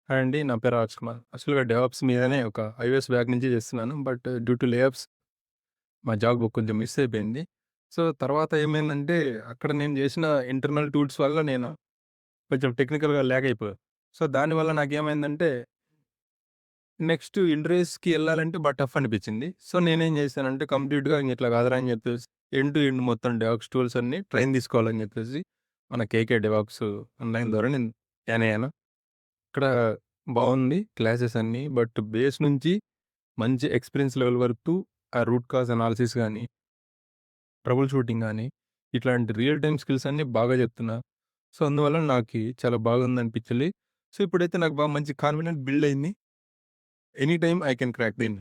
Hi అండి. నా పేరు రాజ్ కుమార్. యాక్చువల్‌గా డెవాప్స్ మీదనే ఒక ఐఓఎస్ బ్యాక్ నుంచి చేస్తున్నాను. బట్ డ్యూ టు లే ఆఫ్స్ మా జాబ్ కొంచెం మిస్ అయిపోయింది. సో, తర్వాత ఏమైందంటే అక్కడ నేను చేసిన ఇంటర్నల్ టూల్స్ వల్ల నేను కొంచెం టెక్నికల్‌గా ల్యాగ్ అయిపోయా. సో, దానివల్ల నాకేమైందంటే నెక్స్ట్ ఇంటర్వ్యూస్‌కి ఎళ్ళాలంటే టఫ్ అనిపించింది. సో, నేనేం చేశానంటే కంప్లీట్‌గా ఇట్లా కాదురా అని చెప్పేసి ఎండ్ టు ఎండ్ మొత్తం డెవాప్స్ టూల్స్ అన్నీ ట్రైన్ తీసుకోవాలని చెప్పేసి మన కేకే డెవాప్స్ ఆన్‌లైన్ ద్వారా నేను జాయిన్ అయ్యాను. ఇక్కడ బావుంది క్లాసెస్ అన్నీ. బట్ బేస్ నుంచి మంచి ఎక్స్‌పీరియన్స్ లెవెల్ వరకు ఆ రూట్ కాజ్ అనాలిసిస్ గాని, ట్రబుల్ షూటింగ్ గాని, ఇట్లాంటి రియల్ టైమ్ స్కిల్స్ అన్నీ బాగా చెప్తున్నారు. సో, అందువల్ల నాకి చాలా బాగుందనిపించింది. సో, ఇప్పుడైతే నాకు బాగా మంచి కాన్ఫిడెంట్ బిల్డ్ అయింది. Any time I can crack din.